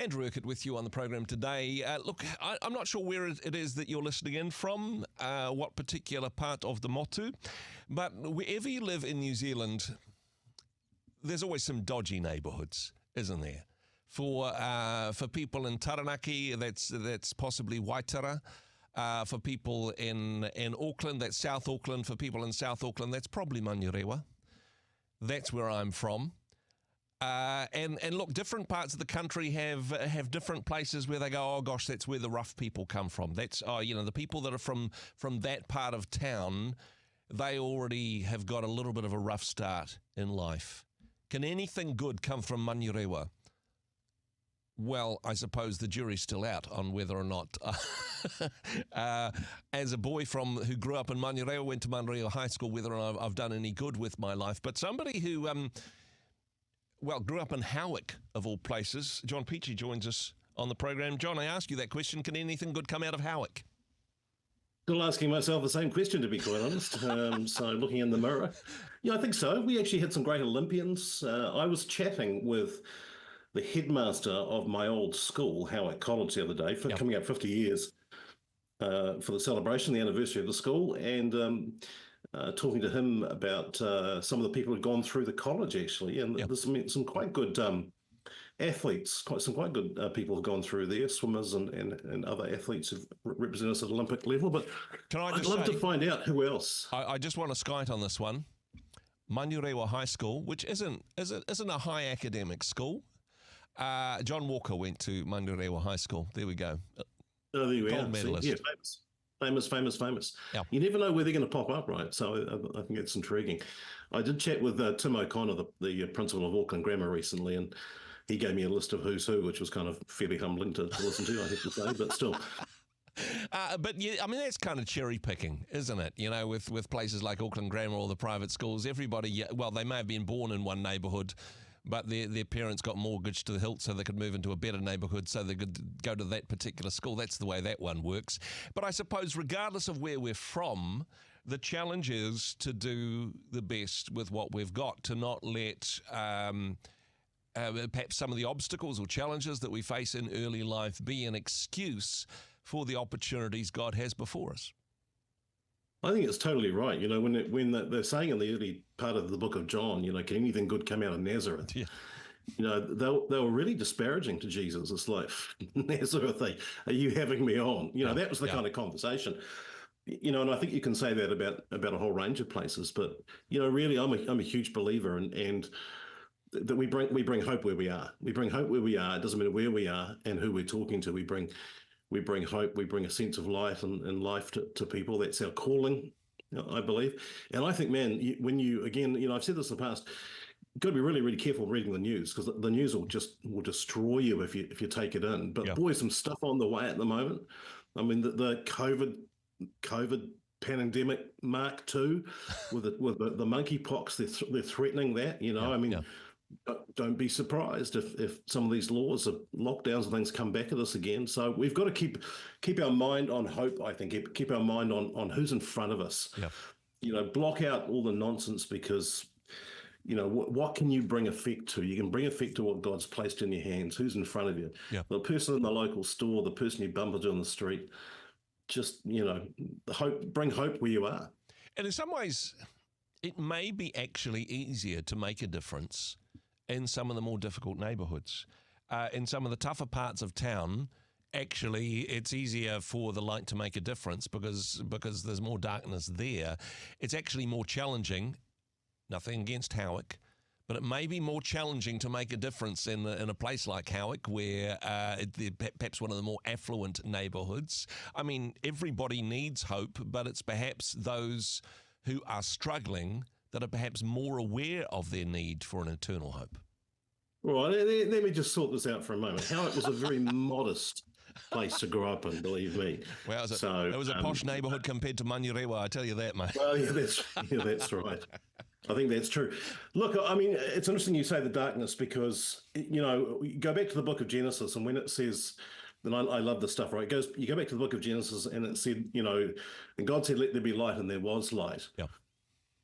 Andrew Urquhart with you on the program today. Look, I'm not sure where it is that you're listening in from, what particular part of the motu, but wherever you live in New Zealand, there's always some dodgy neighbourhoods, isn't there? For people in Taranaki, that's possibly Waitara. For people in Auckland, that's South Auckland. For people in South Auckland, that's probably Manurewa. That's where I'm from. And look, different parts of the country have different places where they go, oh gosh, that's where the rough people come from. That's the people that are from that part of town, they already have got a little bit of a rough start in life. Can anything good come from Manurewa? Well, I suppose the jury's still out on whether or not. As a boy who grew up in Manurewa, went to Manurewa High School, whether or not I've done any good with my life. But somebody who, grew up in Howick, of all places, John Peachey joins us on the program. John, I ask you that question, can anything good come out of Howick? Still asking myself the same question, to be quite honest. So looking in the mirror. Yeah, I think so. We actually had some great Olympians. I was chatting with the headmaster of my old school, Howick College, the other day, coming up 50 years for the celebration, the anniversary of the school, and talking to him about some of the people who'd gone through the college, actually. And there's some quite good athletes, some quite good people have gone through there, swimmers and other athletes who've represented us at Olympic level. But I'd love to find out who else. I just want to skite on this one. Manurewa High School, which isn't a high academic school. John Walker went to Manurewa High School. There we go. Oh, there we are. Gold medalist. Yeah, famous. Yep. You never know where they're going to pop up, right? So I think it's intriguing. I did chat with Tim O'Connor, the principal of Auckland Grammar, recently, and he gave me a list of who's who, which was kind of fairly humbling to listen to, I have to say, but still. But yeah, I mean, that's kind of cherry picking, isn't it? You know, with places like Auckland Grammar or the private schools, everybody, well, they may have been born in one neighbourhood, but their parents got mortgaged to the hilt so they could move into a better neighbourhood so they could go to that particular school. That's the way that one works. But I suppose regardless of where we're from, the challenge is to do the best with what we've got, to not let perhaps some of the obstacles or challenges that we face in early life be an excuse for the opportunities God has before us. I think it's totally right. You know, when they're saying in the early part of the book of John, you know, can anything good come out of Nazareth? Yeah. You know, they were really disparaging to Jesus. It's like, Nazareth, are you having me on? You know, that was the kind of conversation. You know, and I think you can say that about a whole range of places. But, you know, really, I'm a huge believer and that we bring hope where we are. We bring hope where we are. It doesn't matter where we are and who we're talking to. We bring hope, we bring a sense of light and life to people. That's our calling, I believe. And I think, man, when you, again, you know, I've said this in the past, you've got to be really, really careful reading the news because the news will destroy you if you take it in. But boy, some stuff on the way at the moment. I mean, the COVID pandemic Mark II with the monkeypox, they're threatening that, you know, don't be surprised if some of these laws of lockdowns and things come back at us again. So we've got to keep our mind on hope, I think, keep our mind on who's in front of us. Yeah. You know, block out all the nonsense because, you know, what can you bring effect to? You can bring effect to what God's placed in your hands. Who's in front of you? Yeah. The person in the local store, the person you bump into on the street, just, you know, bring hope where you are. And in some ways, it may be actually easier to make a difference in some of the more difficult neighbourhoods. In some of the tougher parts of town, actually, it's easier for the light to make a difference because there's more darkness there. It's actually more challenging, nothing against Howick, but it may be more challenging to make a difference in a place like Howick where perhaps one of the more affluent neighbourhoods. I mean, everybody needs hope, but it's perhaps those who are struggling that are perhaps more aware of their need for an eternal hope. Right, let me just sort this out for a moment. Howick was a very modest place to grow up in, believe me. Well, it was a posh neighbourhood compared to Manurewa, I tell you that, mate. Well, yeah, that's right. I think that's true. Look, I mean, it's interesting you say the darkness because, you know, you go back to the book of Genesis and when it says, and I love this stuff, right? You go back to the book of Genesis and it said, you know, and God said, let there be light, and there was light. Yeah.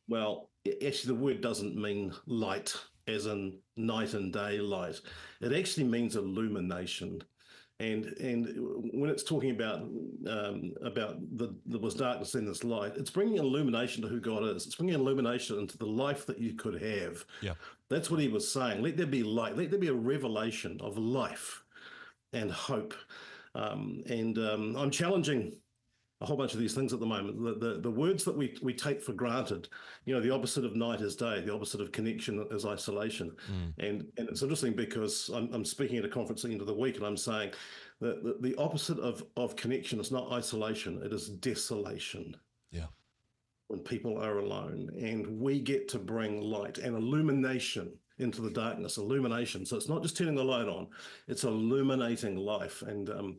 Well, actually, the word doesn't mean light as in night and day light. It actually means illumination. And when it's talking about there was darkness and this light, it's bringing illumination to who God is. It's bringing illumination into the life that you could have. Yeah. That's what he was saying. Let there be light. Let there be a revelation of life and hope. I'm challenging a whole bunch of these things at the moment. The words that we take for granted, the opposite of night is day, the opposite of connection is isolation. And it's interesting because I'm speaking at a conference at the end of the week, and I'm saying that the opposite of connection is not isolation, it is desolation. Yeah. When people are alone, and we get to bring light and illumination into the darkness, illumination. So it's not just turning the light on, it's illuminating life. And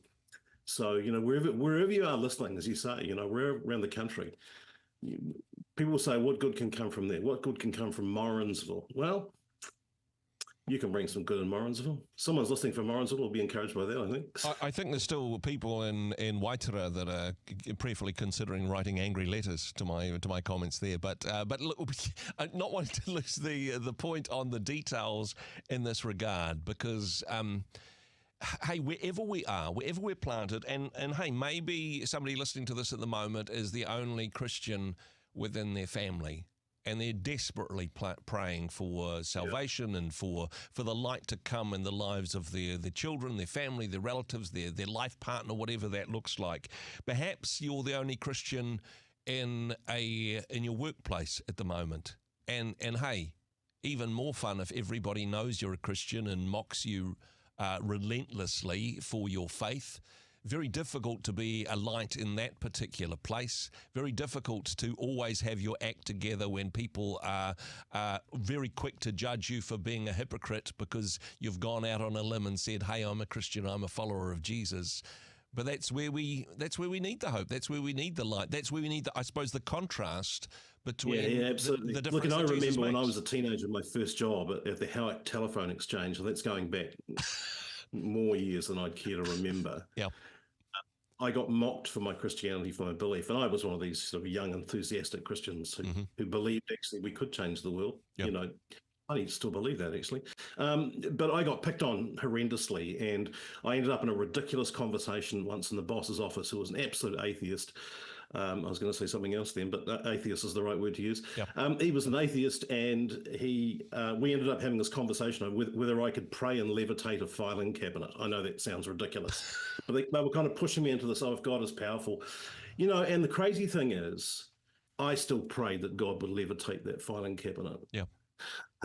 so, wherever you are listening, as you say, wherever around the country, people say, what good can come from there? What good can come from Morrinsville? Well, you can bring some good in Morrinsville. Someone's listening from Morrinsville will be encouraged by that, I think. I think there's still people in Waitara that are prayerfully considering writing angry letters to my comments there. But look, not wanting to lose the point on the details in this regard, because hey, wherever we are, wherever we're planted, and hey, maybe somebody listening to this at the moment is the only Christian within their family, and they're desperately praying for salvation and for the light to come in the lives of their children, their family, their relatives, their life partner, whatever that looks like. Perhaps you're the only Christian in your workplace at the moment, and hey, even more fun if everybody knows you're a Christian and mocks you relentlessly for your faith. Very difficult to be a light in that particular place. Very difficult to always have your act together when people are very quick to judge you for being a hypocrite because you've gone out on a limb and said, hey, I'm a Christian, I'm a follower of Jesus. But that's where we need the hope. That's where we need the light. That's where we need, I suppose, the contrast between absolutely. the difference. Look, and I remember when makes. I was a teenager, my first job at the Howick Telephone Exchange, and that's going back more years than I'd care to remember. Yeah. I got mocked for my Christianity, for my belief, and I was one of these sort of young, enthusiastic Christians who believed actually we could change the world. Yep. I still believe that actually, but I got picked on horrendously, and I ended up in a ridiculous conversation once in the boss's office, who was an absolute atheist. I was going to say something else then, but atheist is the right word to use. Yep. He was an atheist, and we ended up having this conversation on whether I could pray and levitate a filing cabinet. I know that sounds ridiculous, but they were kind of pushing me into this, if God is powerful. And the crazy thing is, I still prayed that God would levitate that filing cabinet. Yeah.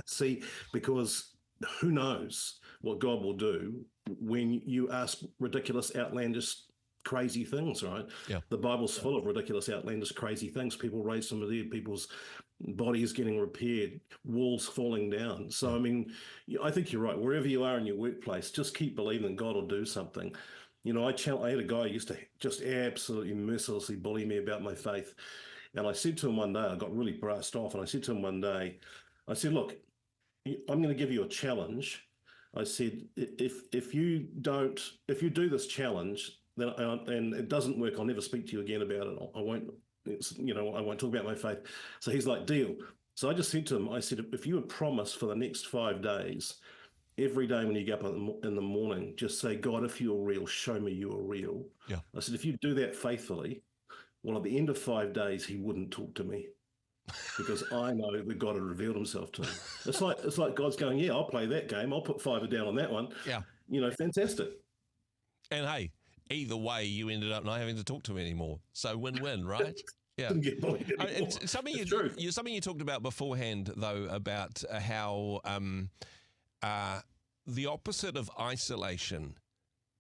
See, because who knows what God will do when you ask ridiculous, outlandish, crazy things, right? Yeah. The Bible's full of ridiculous, outlandish, crazy things. People raised from the dead, people's bodies getting repaired, walls falling down. So, I mean, I think you're right. Wherever you are in your workplace, just keep believing that God will do something. I had a guy who used to just absolutely mercilessly bully me about my faith. And I said to him one day, I got really brassed off, and I said to him one day, I said, look, I'm going to give you a challenge. I said, if you do this challenge, then and it doesn't work, I'll never speak to you again about it. I won't talk about my faith. So he's like, deal. So I just said to him, I said, if you would promise for the next 5 days, every day when you get up in the morning, just say, God, if you're real, show me you are real. Yeah. I said, if you do that faithfully, well, at the end of 5 days, he wouldn't talk to me. Because I know that God had revealed himself to him. It's like God's going, yeah, I'll play that game. I'll put $5 down on that one. Yeah. Fantastic. And hey, either way, you ended up not having to talk to him anymore. So win-win, right? Yeah. Something you talked about beforehand, though, about how the opposite of isolation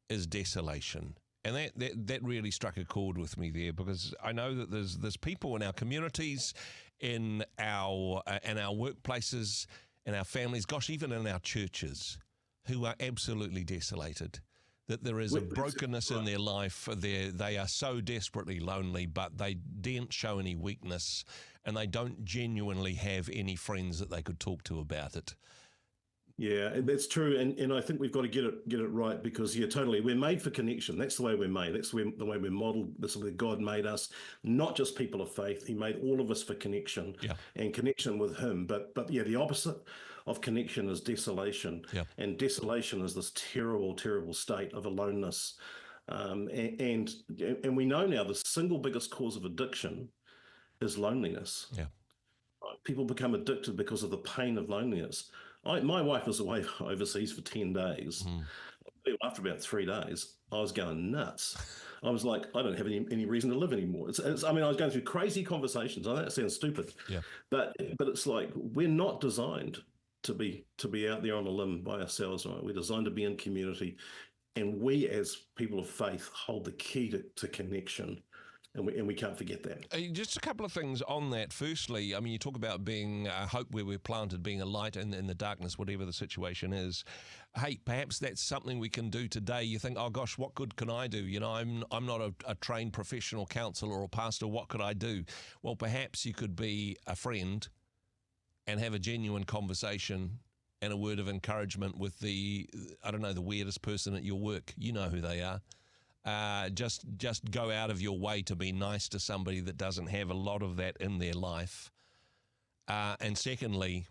is desolation. And that really struck a chord with me there, because I know that there's people in our communities, in our workplaces, in our families, gosh, even in our churches, who are absolutely desolated. That there is a brokenness in their life. They are so desperately lonely, but they didn't show any weakness, and they don't genuinely have any friends that they could talk to about it. Yeah, that's true, and I think we've got to get it right, because totally, we're made for connection. That's the way we're made. That's the way we're modeled. That's the way God made us, not just people of faith. He made all of us for connection, and connection with Him. But the opposite of connection is desolation. Yeah. And desolation is this terrible, terrible state of aloneness. And we know now the single biggest cause of addiction is loneliness. Yeah. People become addicted because of the pain of loneliness. My wife was away overseas for 10 days. After about 3 days, I was going nuts. I was like, I don't have any reason to live anymore. I mean, I was going through crazy conversations. I know that sounds stupid, Yeah. but it's like we're not designed to be out there on a limb by ourselves, right? We're designed to be in community, and we as people of faith hold the key to connection. And we can't forget that. Just a couple of things on that. Firstly, I mean, you talk about being a hope where we're planted, being a light in the darkness, whatever the situation is. Hey, perhaps that's something we can do today. You think, oh gosh, what good can I do? You know, I'm not a trained professional counselor or pastor. What could I do? Well, perhaps you could be a friend and have a genuine conversation and a word of encouragement with the weirdest person at your work. You know who they are. Just go out of your way to be nice to somebody that doesn't have a lot of that in their life. And secondly,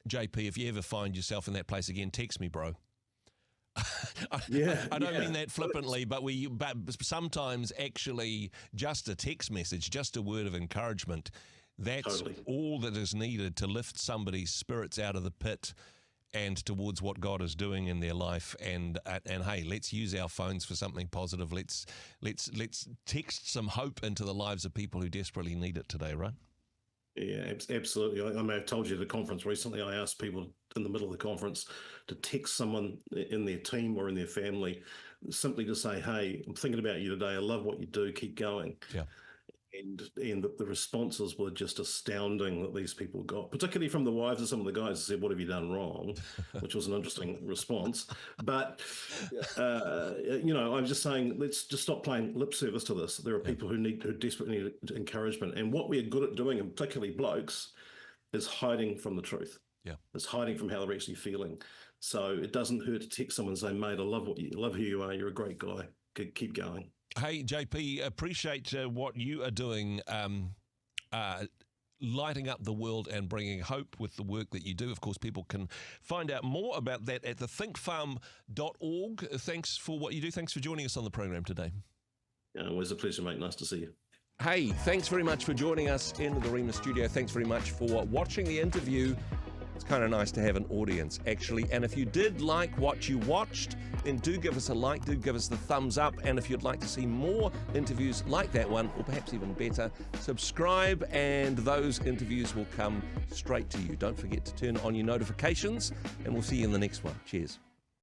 JP, if you ever find yourself in that place again, text me, bro. I don't mean that flippantly, but sometimes actually just a text message, just a word of encouragement, that's Totally. all that is needed to lift somebody's spirits out of the pit and towards what God is doing in their life. And hey, let's use our phones for something positive. Let's text some hope into the lives of people who desperately need it today, right? Yeah, absolutely. I may have told you at a conference recently, I asked people in the middle of the conference to text someone in their team or in their family, simply to say, hey, I'm thinking about you today. I love what you do. Keep going. Yeah. And the responses were just astounding that these people got, particularly from the wives of some of the guys who said, what have you done wrong? Which was an interesting response. But, I'm just saying, let's just stop playing lip service to this. There are people who desperately need encouragement. And what we're good at doing, and particularly blokes, is hiding from the truth. Yeah. It's hiding from how they're actually feeling. So it doesn't hurt to text someone and say, mate, I love who you are. You're a great guy. Keep going. Hey, JP, appreciate what you are doing, lighting up the world and bringing hope with the work that you do. Of course, people can find out more about that at thethinkfarm.org. Thanks for what you do. Thanks for joining us on the program today. Always a pleasure, mate. Nice to see you. Hey, thanks very much for joining us in the Rhema studio. Thanks very much for watching the interview. It's kind of nice to have an audience, actually. And if you did like what you watched, then do give us a like, do give us the thumbs up. And if you'd like to see more interviews like that one, or perhaps even better, subscribe and those interviews will come straight to you. Don't forget to turn on your notifications, and we'll see you in the next one. Cheers.